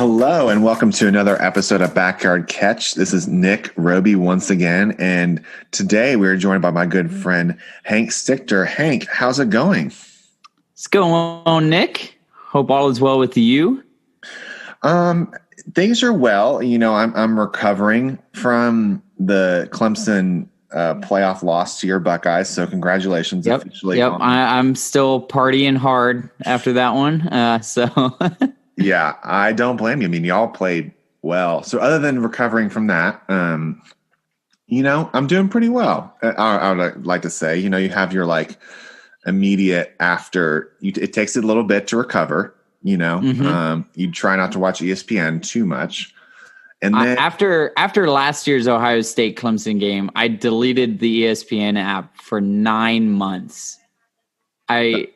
Hello and welcome to another episode of Backyard Catch. This is Nick Roby once again, and today we're joined by my good friend Hank Stichter. Hank, how's it going? What's going on, Nick? Hope all is well with you. Things are well. You know, I'm recovering from the Clemson playoff loss to your Buckeyes, so congratulations. Yep. I'm still partying hard after that one. So. Yeah, I don't blame you. I mean, y'all played well. So other than recovering from that, you know, I'm doing pretty well. I would like to say, you know, you have your like immediate after. It takes a little bit to recover. You know, you try not to watch ESPN too much. And then after last year's Ohio State Clemson game, I deleted the ESPN app for 9 months. I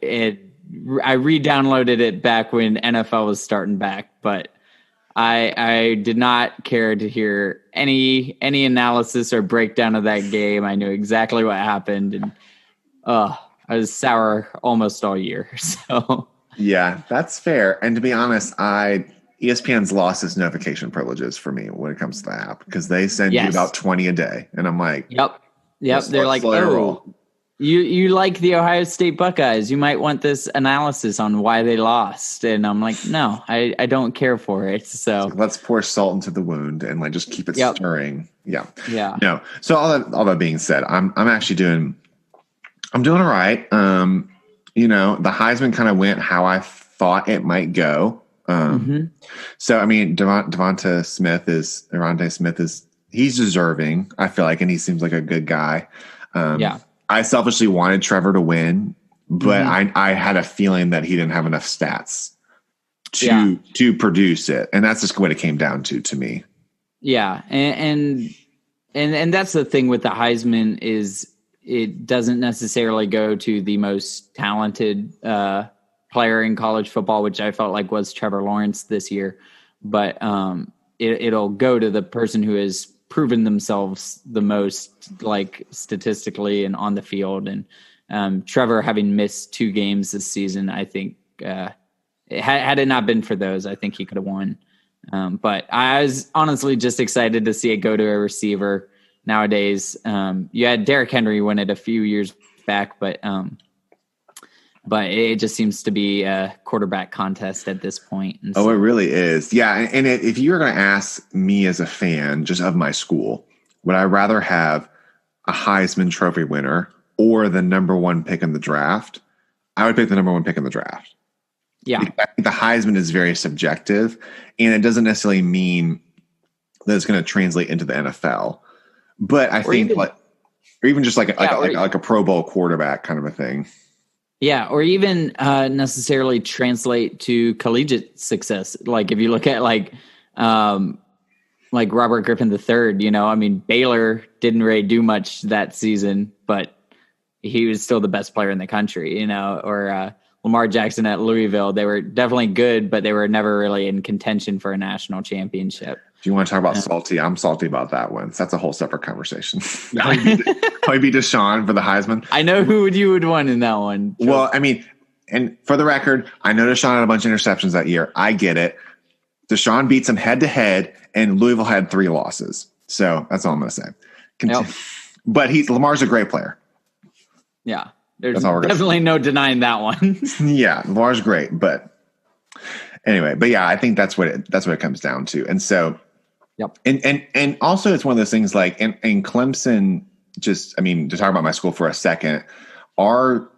re-downloaded it back when NFL was starting back, but I did not care to hear any analysis or breakdown of that game. I knew exactly what happened, and I was sour almost all year. So yeah, that's fair. And to be honest, ESPN's lost its notification privileges for me when it comes to the app because they send you about 20 a day, and I'm like, yep. They're like, oh. You like the Ohio State Buckeyes. You might want this analysis on why they lost. And I'm like, no, I don't care for it. So let's pour salt into the wound and like just keep it stirring. Yeah. No. So all that being said, I'm doing all right. You know, the Heisman kind of went how I thought it might go. So I mean, Devontae Smith is he's deserving, I feel like, and he seems like a good guy. I selfishly wanted Trevor to win, but I had a feeling that he didn't have enough stats to produce it. And that's just what it came down to me. Yeah. And that's the thing with the Heisman is it doesn't necessarily go to the most talented player in college football, which I felt like was Trevor Lawrence this year. But it'll go to the person who has proven themselves the most, like statistically and on the field. And Trevor, having missed 2 games this season, I think had it not been for those, I think he could have won. But I was honestly just excited to see it go to a receiver. Nowadays, you had Derrick Henry win it a few years back, but it just seems to be a quarterback contest at this point. And it really is. Yeah. And if you were going to ask me as a fan just of my school, would I rather have a Heisman Trophy winner or the number 1 pick in the draft? I would pick the number 1 pick in the draft. Yeah. I think the Heisman is very subjective, and it doesn't necessarily mean that it's going to translate into the NFL. But I think or even just like a Pro Bowl quarterback kind of a thing. Yeah, or even necessarily translate to collegiate success. Like if you look at like Robert Griffin III, you know, I mean, Baylor didn't really do much that season, but he was still the best player in the country, you know, or Lamar Jackson at Louisville. They were definitely good, but they were never really in contention for a national championship. Do you want to talk about salty? I'm salty about that one. So that's a whole separate conversation. Probably Deshaun for the Heisman. I know who you would want in that one. Joe. Well, I mean, and for the record, I know Deshaun had a bunch of interceptions that year. I get it. Deshaun beats him head to head, and Louisville had 3 losses. So that's all I'm going to say. But Lamar's a great player. Yeah, there's definitely no denying that one. Yeah, Lamar's great, but anyway. But yeah, I think that's what it comes down to, and so. Yep. And also it's one of those things like in Clemson, just, I mean, to talk about my school for a second, our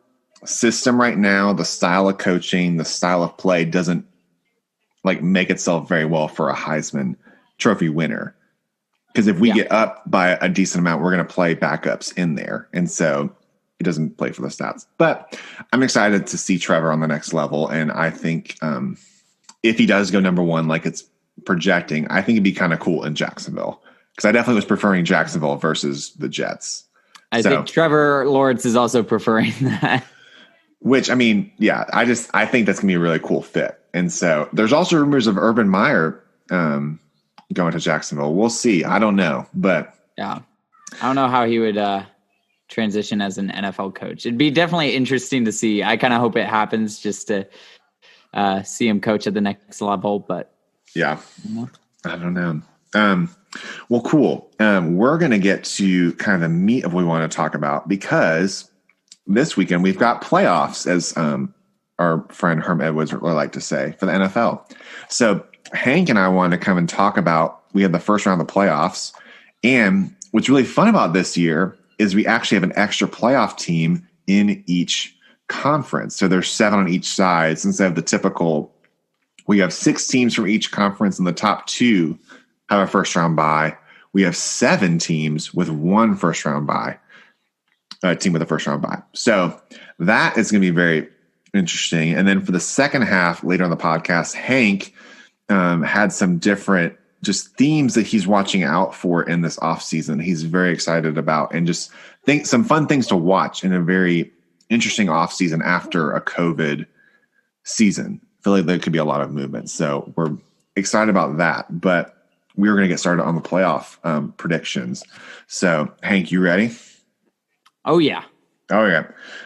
system right now, the style of coaching, the style of play doesn't like make itself very well for a Heisman Trophy winner. Because if we get up by a decent amount, we're going to play backups in there. And so it doesn't play for the stats. But I'm excited to see Trevor on the next level. And I think if he does go number 1, like it's projecting, I think it'd be kind of cool in Jacksonville, because I definitely was preferring Jacksonville versus the Jets. I think Trevor Lawrence is also preferring that. Which, I mean, yeah, I think that's gonna be a really cool fit. And so there's also rumors of Urban Meyer going to Jacksonville. We'll see. I don't know, but yeah, I don't know how he would transition as an NFL coach. It'd be definitely interesting to see. I kind of hope it happens just to see him coach at the next level, but Yeah. I don't know. Well, cool. We're going to get to kind of the meat of what we want to talk about, because this weekend we've got playoffs, as our friend Herm Edwards would like to say, for the NFL. So Hank and I wanted to come and talk about, we had the first round of the playoffs. And what's really fun about this year is we actually have an extra playoff team in each conference. So there's 7 on each side, instead of the typical, we have 6 teams from each conference, and the top 2 have a first round bye. We have 7 teams with 1 first round bye, a team with a first round bye. So that is going to be very interesting. And then for the second half, later on the podcast, Hank had some different just themes that he's watching out for in this off season. He's very excited about, and just think some fun things to watch in a very interesting off season after a COVID season. I feel like there could be a lot of movement. So we're excited about that, but we were going to get started on the playoff predictions. So Hank, you ready? Oh yeah.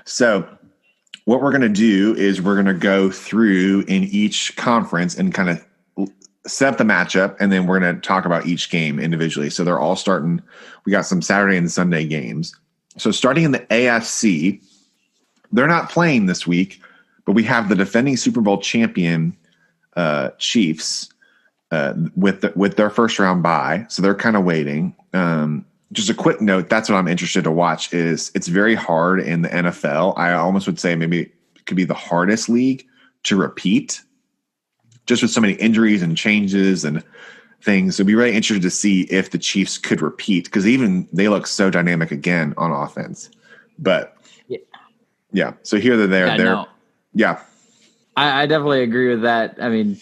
So what we're going to do is we're going to go through in each conference and kind of set up the matchup, and then we're going to talk about each game individually. So they're all starting. We got some Saturday and Sunday games. So starting in the AFC, they're not playing this week, but we have the defending Super Bowl champion Chiefs with their first round bye. So they're kind of waiting. Just a quick note, that's what I'm interested to watch. Is it's very hard in the NFL. I almost would say maybe it could be the hardest league to repeat, just with so many injuries and changes and things. So it'd be really interested to see if the Chiefs could repeat, because even they look so dynamic again on offense. But yeah. So here they're there. Yeah. I definitely agree with that. I mean,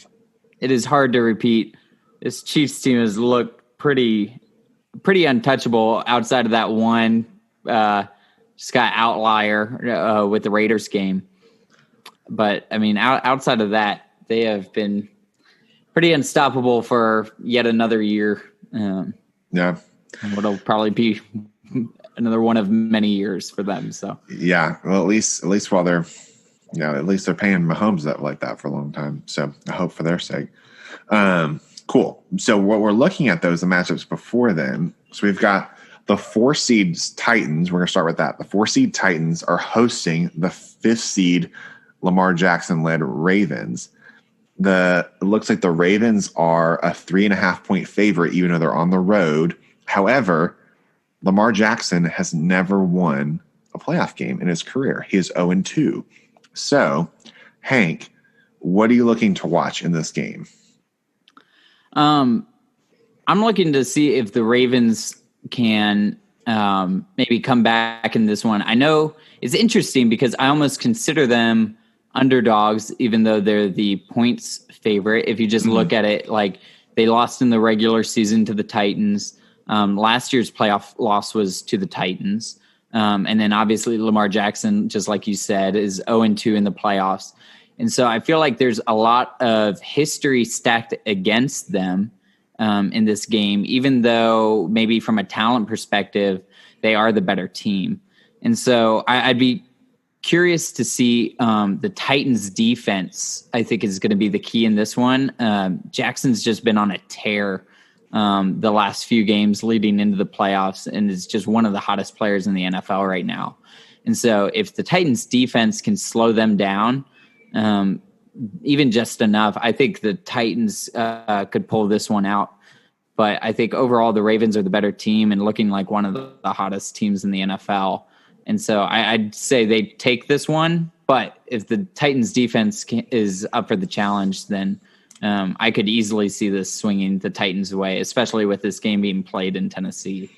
it is hard to repeat. This Chiefs team has looked pretty untouchable outside of that one just got outlier with the Raiders game. But I mean, outside of that, they have been pretty unstoppable for yet another year. Yeah. What'll probably be another one of many years for them. So yeah, well, at least while they're, at least they're paying Mahomes like that for a long time. So I hope for their sake. Cool. So what we're looking at, those the matchups before then. So we've got the 4 seeds Titans. We're going to start with that. The 4 seed Titans are hosting the 5th seed Lamar Jackson led Ravens. It looks like the Ravens are a 3.5 point favorite, even though they're on the road. However, Lamar Jackson has never won a playoff game in his career. He is 0-2. So, Hank, what are you looking to watch in this game? I'm looking to see if the Ravens can maybe come back in this one. I know it's interesting because I almost consider them underdogs, even though they're the points favorite. If you just look at it, like they lost in the regular season to the Titans. Last year's playoff loss was to the Titans. And then obviously Lamar Jackson, just like you said, is 0-2 in the playoffs. And so I feel like there's a lot of history stacked against them in this game, even though maybe from a talent perspective, they are the better team. And so I'd be curious to see the Titans defense, I think, is going to be the key in this one. Jackson's just been on a tear the last few games leading into the playoffs, and is just one of the hottest players in the NFL right now. And so if the Titans defense can slow them down, even just enough, I think the Titans could pull this one out. But I think overall the Ravens are the better team and looking like one of the hottest teams in the NFL. And so I'd say they take this one. But if the Titans defense is up for the challenge, then I could easily see this swinging the Titans' way, especially with this game being played in Tennessee.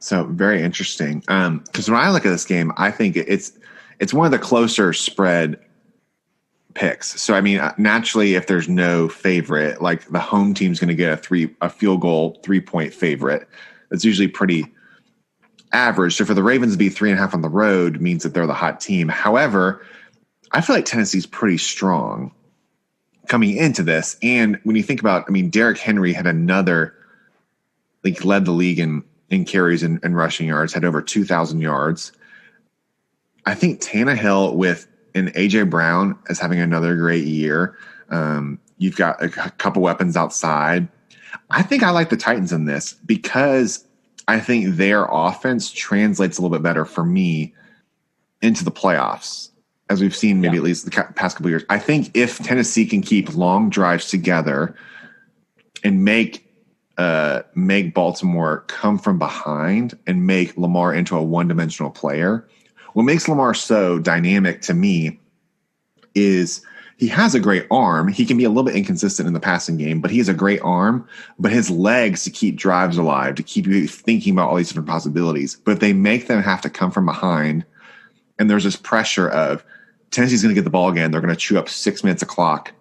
So very interesting. Because when I look at this game, I think it's one of the closer spread picks. So I mean, naturally, if there's no favorite, like the home team's going to get a field goal 3-point favorite. That's usually pretty average. So for the Ravens to be 3.5 on the road means that they're the hot team. However, I feel like Tennessee's pretty strong coming into this. And when you think about, I mean, Derrick Henry had led the league in carries and rushing yards, had over 2,000 yards. I think Tannehill and A.J. Brown is having another great year. You've got a couple weapons outside. I think I like the Titans in this because I think their offense translates a little bit better for me into the playoffs, as we've seen maybe at least the past couple of years. I think if Tennessee can keep long drives together and make Baltimore come from behind and make Lamar into a one-dimensional player, what makes Lamar so dynamic to me is he has a great arm. He can be a little bit inconsistent in the passing game, but he has a great arm, but his legs to keep drives alive, to keep you thinking about all these different possibilities. But if they make them have to come from behind, and there's this pressure of Tennessee's going to get the ball again, they're going to chew up 6 minutes of clock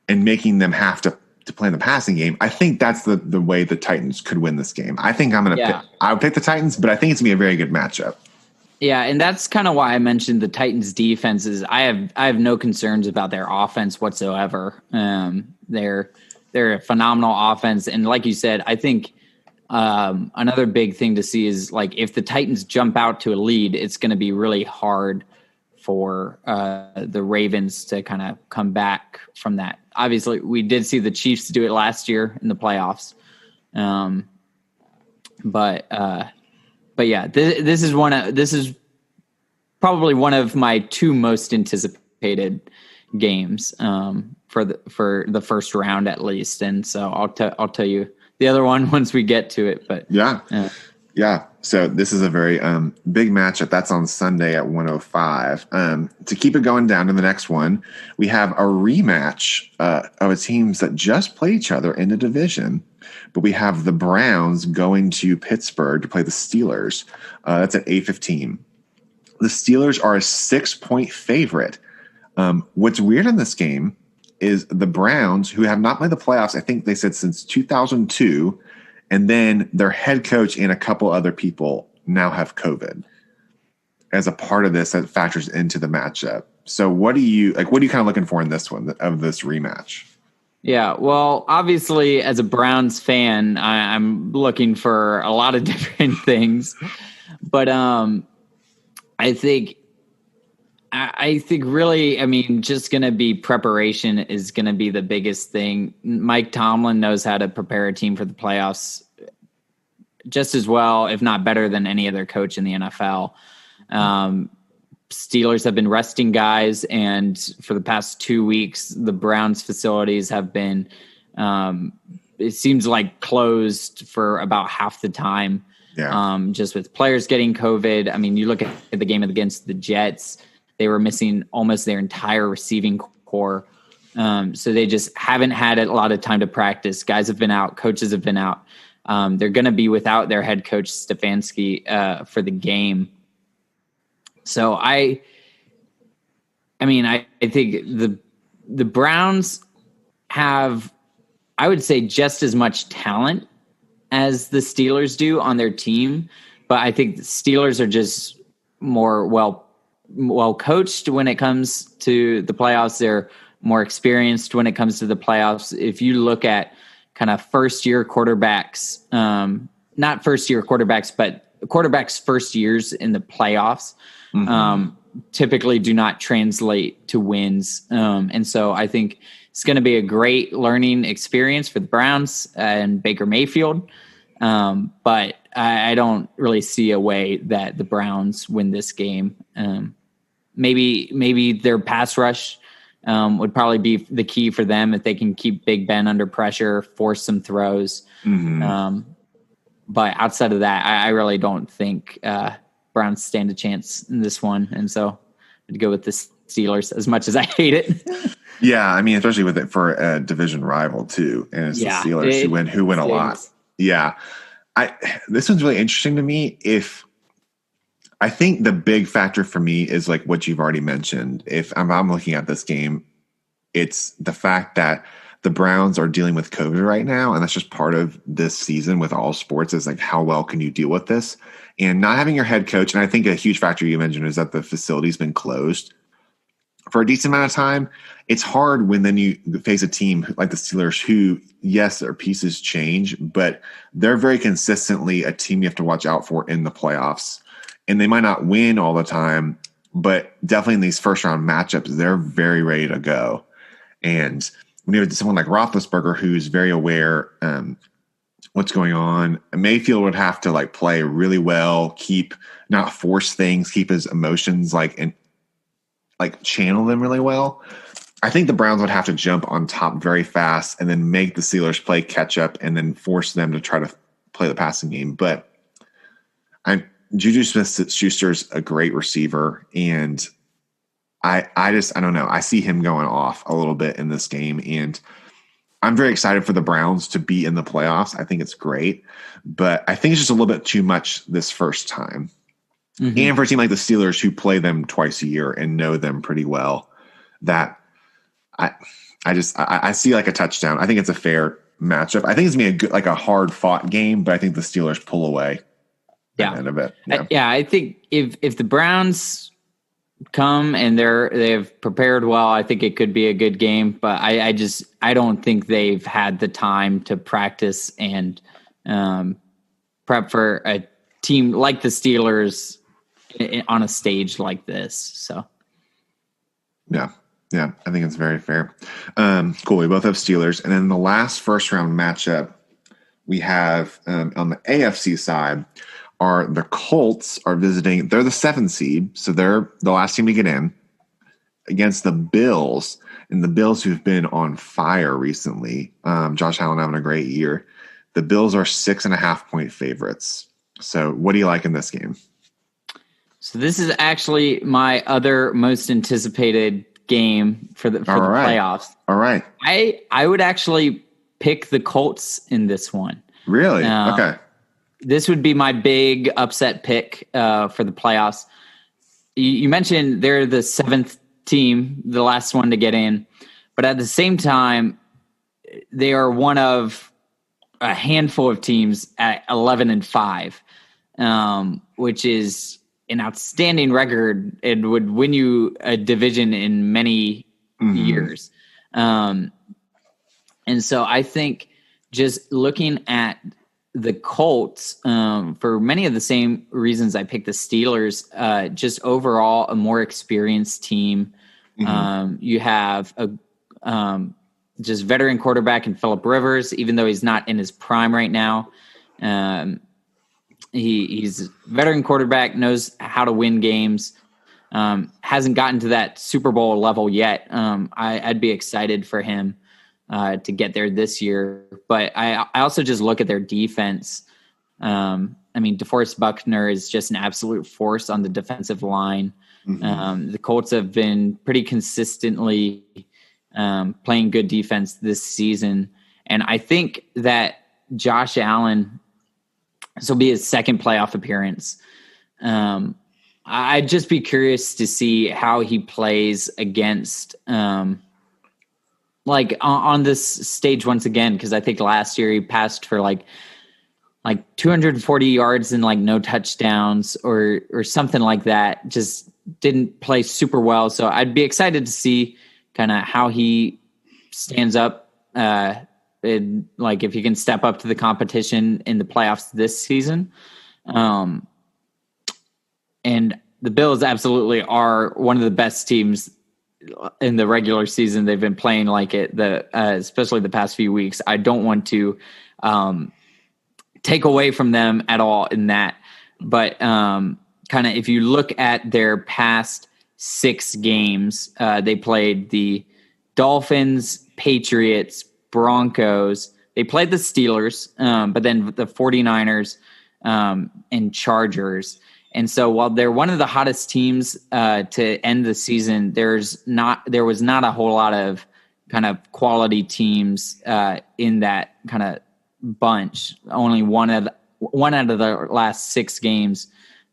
and making them have to play in the passing game, I think that's the way the Titans could win this game. I think I would pick the Titans, but I think it's going to be a very good matchup. Yeah, and that's kind of why I mentioned the Titans' defenses. I have no concerns about their offense whatsoever. They're a phenomenal offense, and like you said, I think another big thing to see is like if the Titans jump out to a lead, it's going to be really hard for the Ravens to kind of come back from that. Obviously, we did see the Chiefs do it last year in the playoffs, but yeah, this is probably one of my two most anticipated games for the first round at least, and so I'll tell you the other one once we get to it. But yeah. So this is a very big matchup. That's on Sunday at 1:05. To keep it going down to the next one, we have a rematch of teams that just played each other in the division. But we have the Browns going to Pittsburgh to play the Steelers. That's at 8:15. The Steelers are a 6-point favorite. What's weird in this game is the Browns, who have not played the playoffs, I think they said since 2002, and then their head coach and a couple other people now have COVID as a part of this that factors into the matchup. So what are you kind of looking for in this one of this rematch? Yeah, well, obviously, as a Browns fan, I'm looking for a lot of different things, but I think really, I mean, just going to be preparation is going to be the biggest thing. Mike Tomlin knows how to prepare a team for the playoffs just as well, if not better than any other coach in the NFL. Steelers have been resting guys, and for the past 2 weeks, the Browns facilities have been, it seems like closed for about half the time. Yeah. Just with players getting COVID. I mean, you look at the game against the Jets, they were missing almost their entire receiving core. So they just haven't had a lot of time to practice. Guys have been out. Coaches have been out. They're going to be without their head coach, Stefanski, for the game. So I think the Browns have, I would say, just as much talent as the Steelers do on their team. But I think the Steelers are just more well coached when it comes to the playoffs. They're more experienced when it comes to the playoffs. If you look at kind of first-year quarterbacks, not first-year quarterbacks, but quarterbacks' first years in the playoffs, typically do not translate to wins. And so I think it's going to be a great learning experience for the Browns and Baker Mayfield. But I don't really see a way that the Browns win this game. Maybe their pass rush would probably be the key for them if they can keep Big Ben under pressure, force some throws. But outside of that, I really don't think Browns stand a chance in this one. And so I'd go with the Steelers as much as I hate it. Yeah, I mean, especially with it for a division rival too. And it's the Steelers who win a lot. Yeah. This one's really interesting to me. I think the big factor for me is like what you've already mentioned. If I'm looking at this game, it's the fact that the Browns are dealing with COVID right now, and that's just part of this season with all sports is like how well can you deal with this? And not having your head coach, and I think a huge factor you mentioned is that the facility's been closed for a decent amount of time. It's hard when then you face a team like the Steelers who, yes, their pieces change, but they're very consistently a team you have to watch out for in the playoffs. And they might not win all the time, but definitely in these first round matchups, they're very ready to go. And when you have someone like Roethlisberger, who's very aware what's going on, Mayfield would have to like play really well, not force things, keep his emotions and channel them really well. I think the Browns would have to jump on top very fast and then make the Steelers play catch up and then force them to try to play the passing game. But Juju Smith-Schuster's a great receiver, and I don't know. I see him going off a little bit in this game, and I'm very excited for the Browns to be in the playoffs. I think it's great, but I think it's just a little bit too much this first time. Mm-hmm. And for a team like the Steelers, who play them twice a year and know them pretty well, that I see like a touchdown. I think it's a fair matchup. I think it's gonna be a hard fought game, but I think the Steelers pull away. Yeah. End of it. Yeah. I think if the Browns come and they've prepared well, I think it could be a good game. But I don't think they've had the time to practice and prep for a team like the Steelers on a stage like this. So yeah, I think it's very fair. Cool. We both have Steelers, and then the last first round matchup we have on the AFC side are the Colts are visiting. They're the 7th seed, so they're the last team to get in, against the Bills, and the Bills who've been on fire recently. Josh Allen having a great year. The Bills are 6.5-point favorites. So what do you like in this game? So this is actually my other most anticipated game for the playoffs. All right. I would actually pick the Colts in this one. Really? Okay. This would be my big upset pick for the playoffs. You mentioned they're the 7th team, the last one to get in, but at the same time, they are one of a handful of teams at 11-5, which is an outstanding record. It would win you a division in many years. And so I think just looking at the Colts, for many of the same reasons I picked the Steelers, just overall a more experienced team. You have a just veteran quarterback in Phillip Rivers, even though he's not in his prime right now. He's a veteran quarterback, knows how to win games, hasn't gotten to that Super Bowl level yet. I'd be excited for him to get there this year. But I also just look at their defense. DeForest Buckner is just an absolute force on the defensive line. The Colts have been pretty consistently playing good defense this season. And I think that Josh Allen, this will be his second playoff appearance. I'd just be curious to see how he plays against on this stage once again, because I think last year he passed for like 240 yards and no touchdowns or something like that. Just didn't play super well. So I'd be excited to see kind of how he stands up. If he can step up to the competition in the playoffs this season. And the Bills absolutely are one of the best teams in the regular season. They've been playing like it, especially the past few weeks. I don't want to take away from them at all in that. But kind of if you look at their past 6 games, they played the Dolphins, Patriots, Broncos. They played the Steelers, but then the 49ers and Chargers. And so while they're one of the hottest teams to end the season, there was not a whole lot of kind of quality teams in that kind of bunch. Only one out of the last 6 games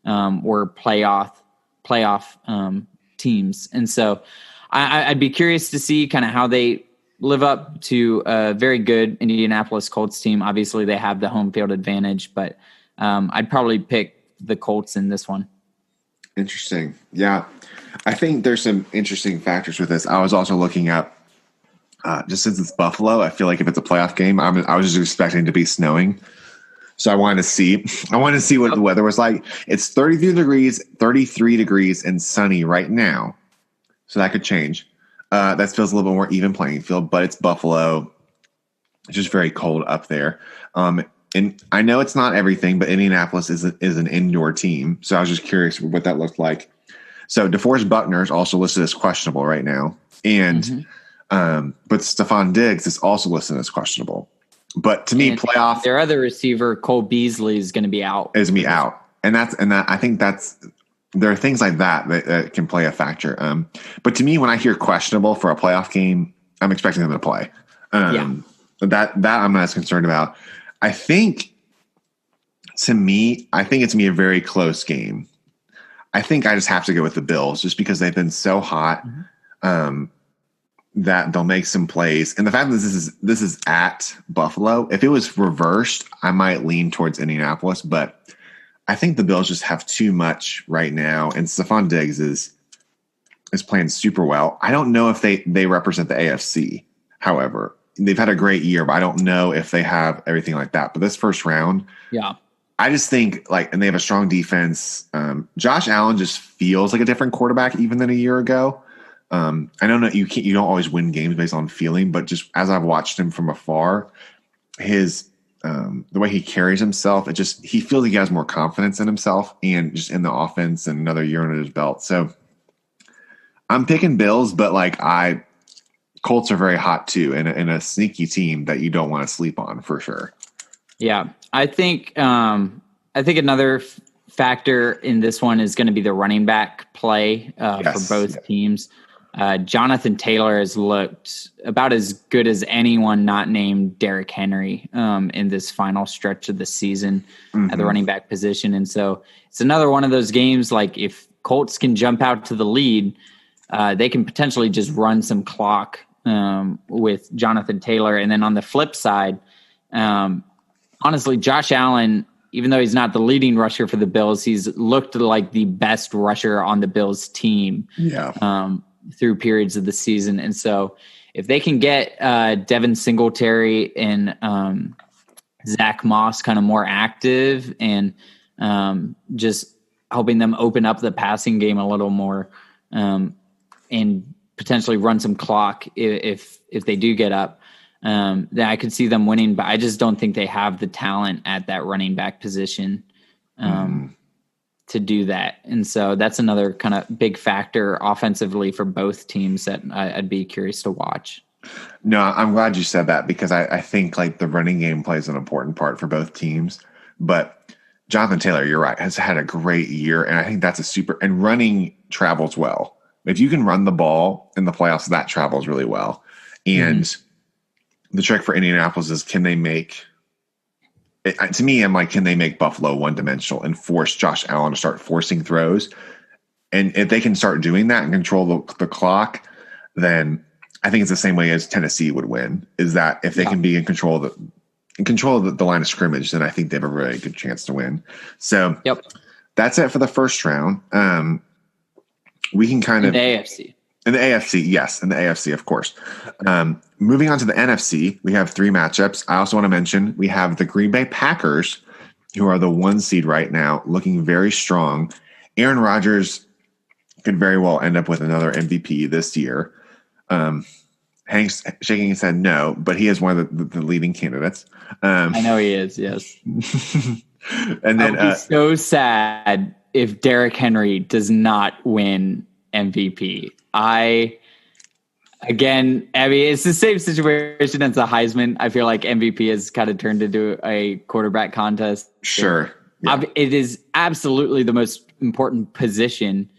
were playoff teams. And so I'd be curious to see kind of how they live up to a very good Indianapolis Colts team. Obviously, they have the home field advantage, but I'd probably pick the Colts in this one. Interesting. Yeah. I think there's some interesting factors with this. I was also looking up, just since it's Buffalo, I feel like if it's a playoff game, I was just expecting to be snowing. So I wanted to see what the weather was like. It's 33 degrees and sunny right now. So that could change. That feels a little bit more even playing field, but it's Buffalo. It's just very cold up there. And I know it's not everything, but Indianapolis is an indoor team. So I was just curious what that looked like. So DeForest Buckner is also listed as questionable right now. And but Stephon Diggs is also listed as questionable. But to me, playoff, their other receiver, Cole Beasley, is going to be out. Is going to be out. And I think there are things like that can play a factor. But to me, when I hear questionable for a playoff game, I'm expecting them to play. That I'm not as concerned about. I think it's going to be a very close game. I think I just have to go with the Bills just because they've been so hot that they'll make some plays. And the fact that this is at Buffalo, if it was reversed, I might lean towards Indianapolis, but I think the Bills just have too much right now. And Stephon Diggs is playing super well. I don't know if they represent the AFC, however. They've had a great year, but I don't know if they have everything like that. But this first round, I just think and they have a strong defense. Josh Allen just feels like a different quarterback even than a year ago. I don't know. You don't always win games based on feeling, but just as I've watched him from afar, his the way he carries himself, he feels like he has more confidence in himself and just in the offense and another year under his belt. So I'm picking Bills, but Colts are very hot too, and a sneaky team that you don't want to sleep on for sure. Yeah, I think another factor in this one is going to be the running back play for both teams. Jonathan Taylor has looked about as good as anyone not named Derrick Henry in this final stretch of the season at the running back position. And so it's another one of those games, if Colts can jump out to the lead, they can potentially just run some clock with Jonathan Taylor. And then on the flip side, honestly, Josh Allen, even though he's not the leading rusher for the Bills, he's looked like the best rusher on the Bills team through periods of the season. And so if they can get Devin Singletary and Zach Moss kind of more active and just helping them open up the passing game a little more and potentially run some clock if they do get up, then I could see them winning, but I just don't think they have the talent at that running back position to do that. And so that's another kind of big factor offensively for both teams that I'd be curious to watch. No, I'm glad you said that because I think the running game plays an important part for both teams. But Jonathan Taylor, you're right, has had a great year. And I think that's and running travels well. If you can run the ball in the playoffs, that travels really well. And the trick for Indianapolis is can they make Buffalo one-dimensional and force Josh Allen to start forcing throws? And if they can start doing that and control the clock, then I think it's the same way as Tennessee would win, is that if they can be in control of the line of scrimmage, then I think they have a really good chance to win. So that's it for the first round. We can kind of the AFC. In the AFC, yes. In the AFC, of course. Moving on to the NFC, we have 3 matchups. I also want to mention we have the Green Bay Packers, who are the 1 seed right now, looking very strong. Aaron Rodgers could very well end up with another MVP this year. Hank's shaking his head no, but he is one of the leading candidates. I know he is, yes. And then I would be so sad if Derrick Henry does not win MVP. It's the same situation as the Heisman. I feel like MVP has kind of turned into a quarterback contest. Sure. Yeah. It is absolutely the most important position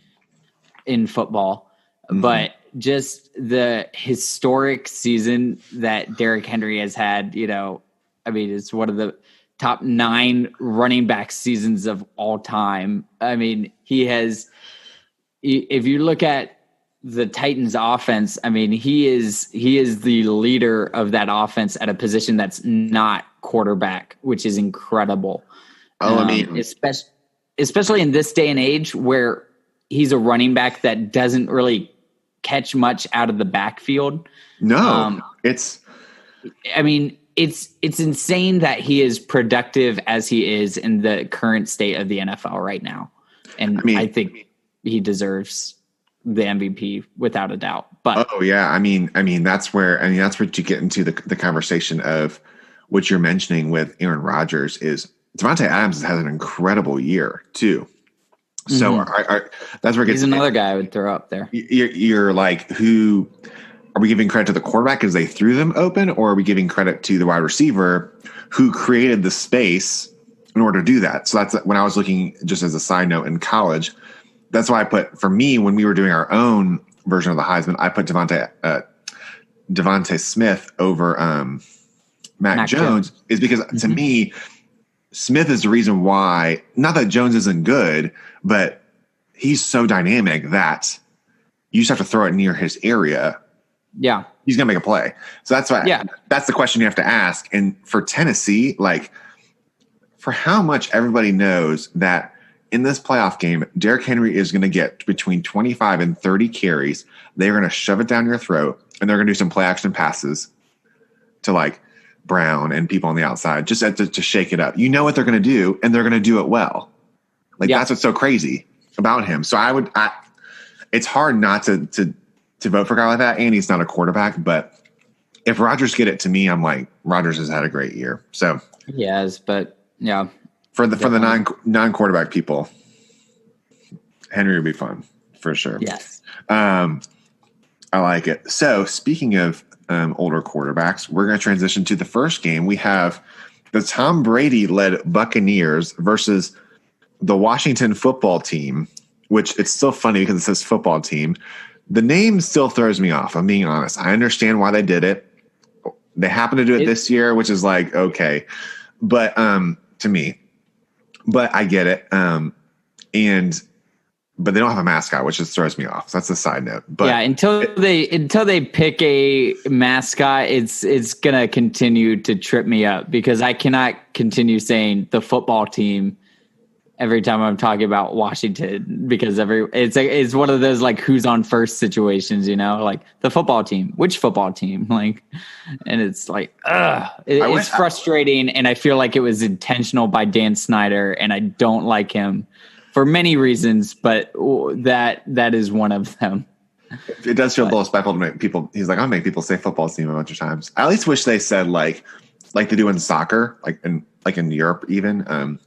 in football, but just the historic season that Derrick Henry has had, it's one of the top 9 running back seasons of all time. I mean, he has, if you look at the Titans offense, I mean, he is the leader of that offense at a position that's not quarterback, which is incredible. Especially in this day and age where he's a running back that doesn't really catch much out of the backfield. No, it's insane that he is productive as he is in the current state of the NFL right now. And I think he deserves the MVP without a doubt. But oh yeah, that's where that's where you get into the conversation of what you're mentioning with Aaron Rodgers is Davante Adams has an incredible year too. So that's where it gets. He's another guy I would throw up there. You're like, who are we giving credit to the quarterback because they threw them open, or are we giving credit to the wide receiver who created the space in order to do that? So that's when I was looking, just as a side note, in college. That's why I put, for me, when we were doing our own version of the Heisman, I put Devontae Smith over Mac Jones, is because to me, Smith is the reason why, not that Jones isn't good, but he's so dynamic that you just have to throw it near his area. Yeah. He's going to make a play. So that's why, that's the question you have to ask. And for Tennessee, like, for how much everybody knows that in this playoff game, Derrick Henry is going to get between 25 and 30 carries. They're going to shove it down your throat, and they're going to do some play action passes to like Brown and people on the outside just to shake it up. You know what they're going to do, and they're going to do it well. Like that's what's so crazy about him. So it's hard not to vote for a guy like that. And he's not a quarterback, but if Rodgers get it, to me, I'm like, Rodgers has had a great year. So he has, but yeah. For the non-quarterback people, Henry would be fun for sure. Yes. I like it. So speaking of older quarterbacks, we're going to transition to the first game. We have the Tom Brady-led Buccaneers versus the Washington football team, which it's still funny because it says football team. The name still throws me off, I'm being honest. I understand why they did it. They happen to do it this year, which is like, okay. But to me, but I get it. But they don't have a mascot, which just throws me off. So that's a side note. But yeah, until they pick a mascot, it's gonna continue to trip me up because I cannot continue saying the football team every time I'm talking about Washington because it's one of those like who's on first situations, like the football team, which football team, like, and it's like, it's frustrating. And I feel like it was intentional by Dan Snyder, and I don't like him for many reasons, but that is one of them. It does feel a little spiteful to make people. He's like, I'll make people say football team a bunch of times. I at least wish they said like they do in soccer, like in Europe even,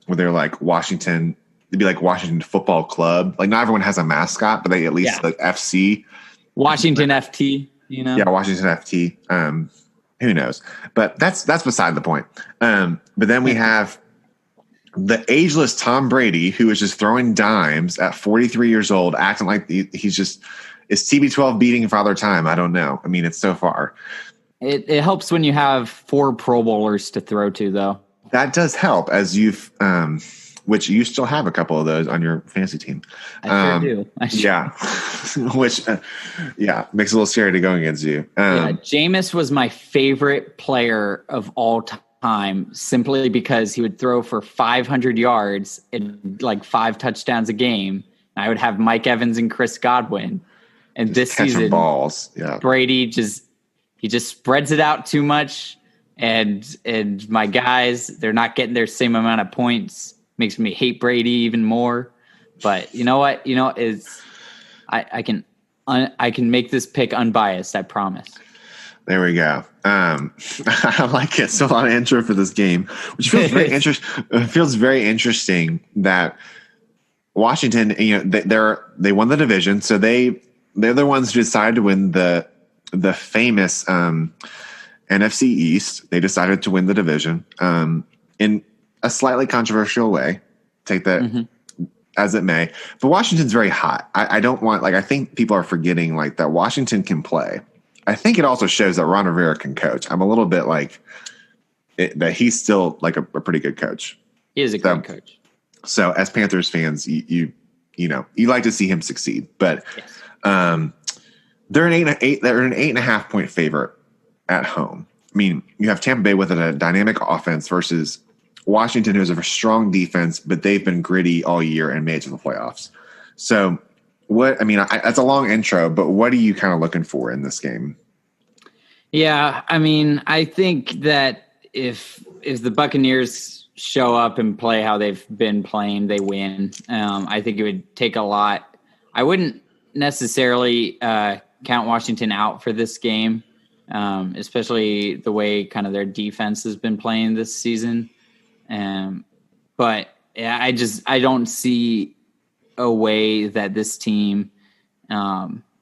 where they're like Washington. It'd be like Washington Football Club. Like not everyone has a mascot, but they at least like FC. Washington FT. Yeah, Washington FT. Who knows? But that's beside the point. But then we have the ageless Tom Brady, who is just throwing dimes at 43 years old, acting like he's just is TB12 beating Father Time. I don't know. I mean, it's so far. It helps when you have 4 Pro Bowlers to throw to, though. That does help, as you've, which you still have a couple of those on your fantasy team. I sure do. Yeah, which, makes it a little scary to go against you. Jameis was my favorite player of all time, simply because he would throw for 500 yards and like 5 touchdowns a game. I would have Mike Evans and Chris Godwin, and just this season, balls. Yeah, Brady just spreads it out too much. And my guys, they're not getting their same amount of points. Makes me hate Brady even more. But you know what? I can make this pick unbiased. I promise. There we go. I like it. So a lot of intro for this game, which feels very interesting. It feels very interesting that Washington, they won the division, so they're the ones who decided to win the famous NFC East. They decided to win the division in a slightly controversial way. Take that as it may. But Washington's very hot. I don't want, I think people are forgetting that Washington can play. I think it also shows that Ron Rivera can coach. I'm a little bit that he's still a pretty good coach. He is a great coach. So as Panthers fans, you like to see him succeed. But they're an 8.5 point favorite at home. I mean, you have Tampa Bay with a dynamic offense versus Washington, who has a strong defense, but they've been gritty all year and made it to the playoffs. So that's a long intro, but what are you kind of looking for in this game? Yeah, I think that if the Buccaneers show up and play how they've been playing, they win. I think it would take a lot. I wouldn't necessarily count Washington out for this game, especially the way kind of their defense has been playing this season. But yeah, I don't see a way that this team,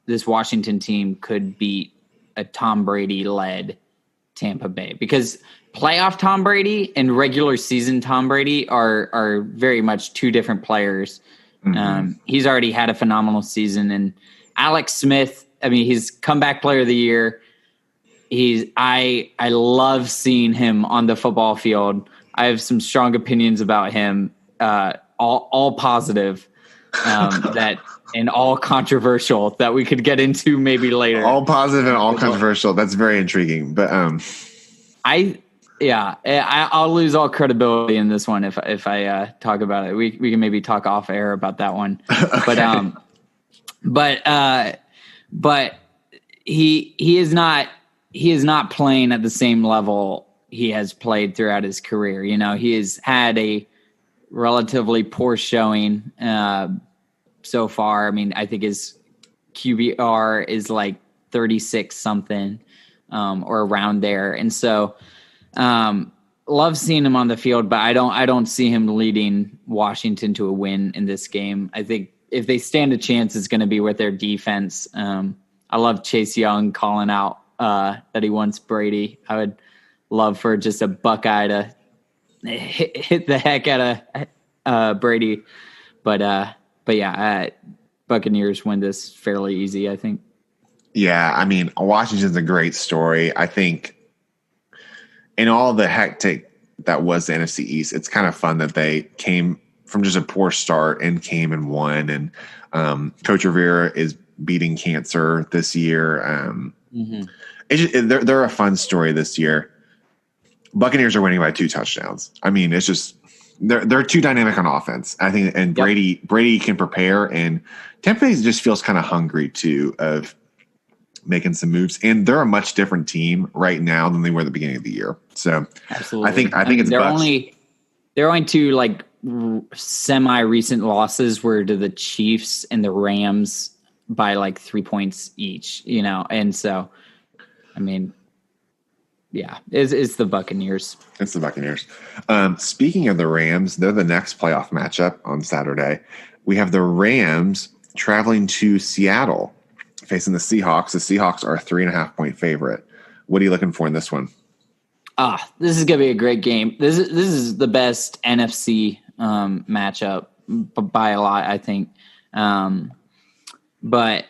this Washington team, could beat a Tom Brady led Tampa Bay, because playoff Tom Brady and regular season Tom Brady are very much two different players. He's already had a phenomenal season, and Alex Smith, I mean, he's comeback player of the year. I love seeing him on the football field. I have some strong opinions about him, all positive, that and all controversial that we could get into maybe later. All positive and all controversial. That's very intriguing. But I'll lose all credibility in this one if I talk about it. We can maybe talk off air about that one. Okay. But he is not playing at the same level he has played throughout his career. You know, he has had a relatively poor showing so far. I mean, I think his QBR is like 36 something or around there. And so love seeing him on the field, but I don't see him leading Washington to a win in this game. I think if they stand a chance, it's going to be with their defense. I love Chase Young calling out that he wants Brady. I would love for just a Buckeye to hit the heck out of Brady. But yeah, Buccaneers win this fairly easy, I think. Yeah, I mean, Washington's a great story. I think in all the hectic that was the NFC East, it's kind of fun that they came from just a poor start and came and won. And Coach Rivera is beating cancer this year. They're a fun story this year. Buccaneers are winning by 2 touchdowns. I mean, it's just they're too dynamic on offense, I think. And Brady can prepare, and Tampa Bay just feels kind of hungry too of making some moves. And they're a much different team right now than they were at the beginning of the year. So absolutely. I think it's they're only 2 like semi recent losses were to the Chiefs and the Rams by like 3 points each, you know. And so, I mean, yeah, it's the Buccaneers. It's the Buccaneers. Speaking of the Rams, they're the next playoff matchup on Saturday. We have the Rams traveling to Seattle, facing the Seahawks. The Seahawks are a 3.5-point favorite. What are you looking for in this one? This is going to be a great game. This is the best NFC matchup by a lot, I think. But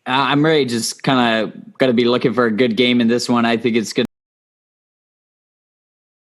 I'm really just kind of going to be looking for a good game in this one. I think it's going